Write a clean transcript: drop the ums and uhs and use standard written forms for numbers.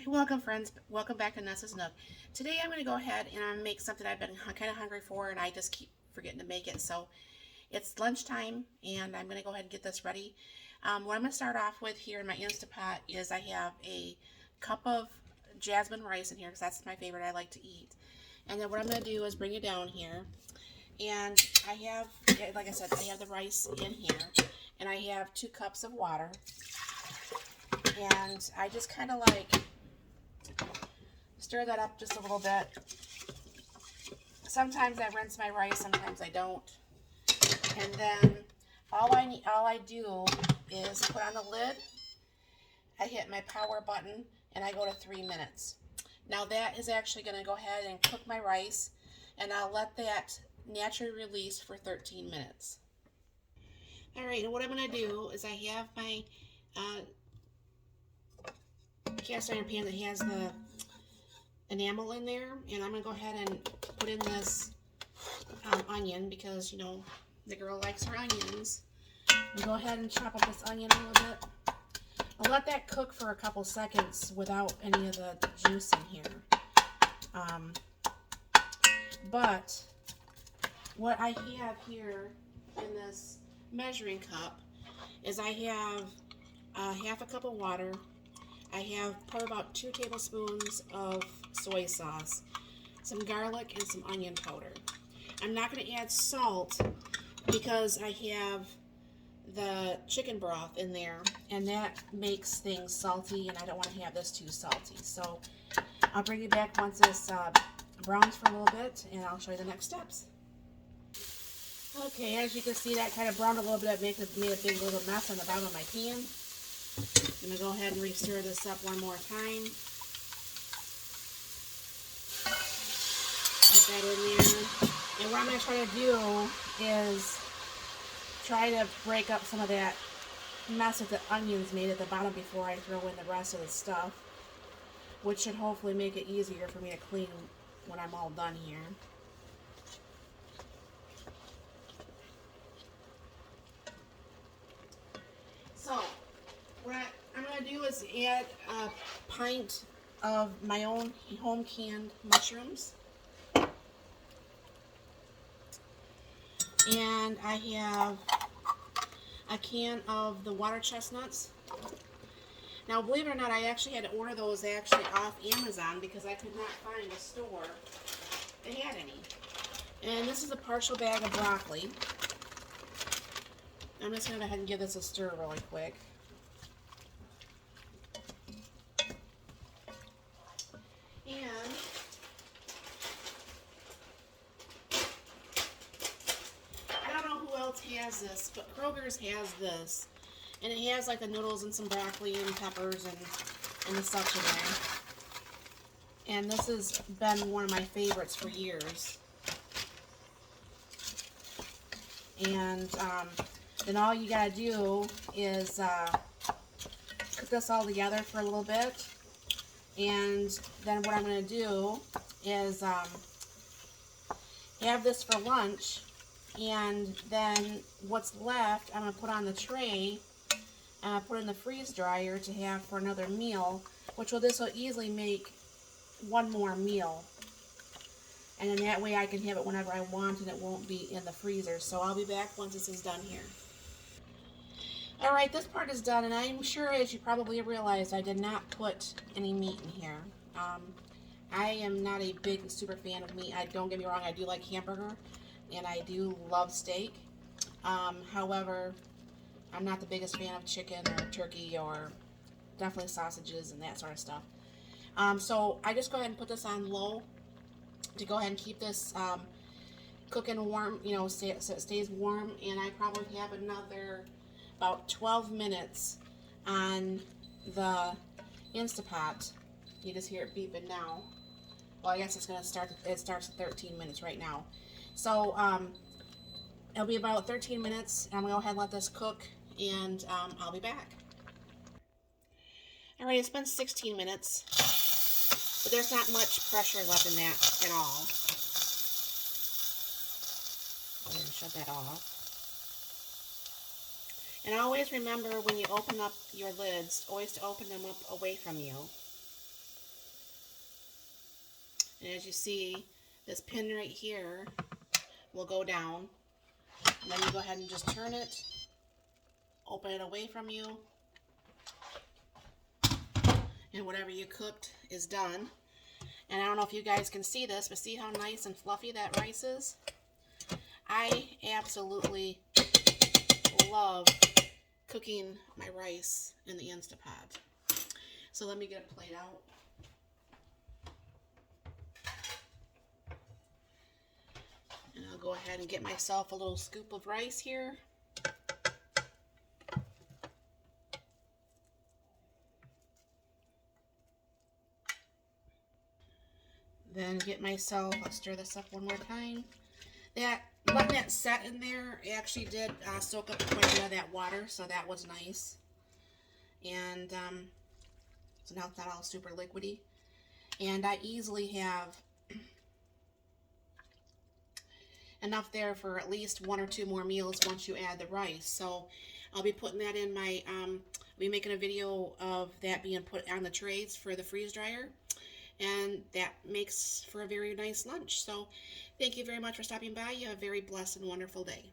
Welcome friends, welcome back to Nessa's Nook. Today I'm going to go ahead and I'm going to make something I've been kind of hungry for and I just keep forgetting to make it. So it's lunchtime and I'm going to go ahead and get this ready. What I'm going to start off with here in my Instapot is I have a cup of jasmine rice in here because that's my favorite I like to eat. And then what I'm going to do is bring it down here. And I have, like I said, I have the rice in here. And I have 2 cups of water. And I just kind of like stir that up just a little bit. Sometimes I rinse my rice, sometimes I don't. And then all I do is put on the lid. I hit my power button and I go to 3 minutes. Now that is actually going to go ahead and cook my rice, and I'll let that naturally release for 13 minutes. Alright, and what I'm going to do is I have my cast iron pan that has the enamel in there, and I'm going to go ahead and put in this onion because, you know, the girl likes her onions. And go ahead and chop up this onion a little bit. I'll let that cook for a couple seconds without any of the juice in here. But what I have here in this measuring cup is I have half a cup of water. I have probably about 2 tablespoons of soy sauce, some garlic, and some onion powder. I'm not going to add salt because I have the chicken broth in there, and that makes things salty, and I don't want to have this too salty. So I'll bring you back once this browns for a little bit, and I'll show you the next steps. Okay, as you can see, that kind of browned a little bit. Made a big little mess on the bottom of my pan. I'm going to go ahead and re-stir this up one more time. Put that in there. And what I'm going to try to do is try to break up some of that mess that the onions made at the bottom before I throw in the rest of the stuff, which should hopefully make it easier for me to clean when I'm all done here. So what I'm going to do is add a pint of my own home canned mushrooms. And I have a can of the water chestnuts. Now, believe it or not, I actually had to order those off Amazon because I could not find a store that had any. And this is a partial bag of broccoli. I'm just going to go ahead and give this a stir really quick. And I don't know who else has this, but Kroger's has this. And it has like the noodles and some broccoli and peppers and the such in there. And this has been one of my favorites for years. And then all you gotta do is cook this all together for a little bit. And then what I'm gonna do is have this for lunch. And then what's left, I'm gonna put on the tray. Put in the freeze dryer to have for another meal, this will easily make one more meal. And then that way I can have it whenever I want and it won't be in the freezer. So I'll be back once this is done here. Alright, this part is done, and I'm sure, as you probably realized, I did not put any meat in here. I am not a big super fan of meat. Don't get me wrong, I do like hamburger and I do love steak. However, I'm not the biggest fan of chicken or turkey or definitely sausages and that sort of stuff. So I just go ahead and put this on low to go ahead and keep this cooking warm, so it stays warm. And I probably have another about 12 minutes on the Instapot. You just hear it beeping now. Well, I guess it's going to start, it starts at 13 minutes right now. So it'll be about 13 minutes. I'm going to go ahead and let this cook, and I'll be back. Alright, it's been 16 minutes, but there's not much pressure left in that at all. Go ahead and shut that off. And always remember, when you open up your lids, always to open them up away from you. And as you see, this pin right here will go down. And then you go ahead and just turn it, open it away from you, and whatever you cooked is done. And I don't know if you guys can see this, but see how nice and fluffy that rice is? I absolutely love cooking my rice in the Instapot. So let me get a plate out. And I'll go ahead and get myself a little scoop of rice here. Then get myself, I'll stir this up one more time. That letting it set in there, it actually did soak up quite a bit of that water, so that was nice. And so now it's not all super liquidy. And I easily have enough there for at least 1 or 2 more meals once you add the rice. So I'll be putting that in my, I'll be making a video of that being put on the trays for the freeze dryer. And that makes for a very nice lunch. So thank you very much for stopping by. You have a very blessed and wonderful day.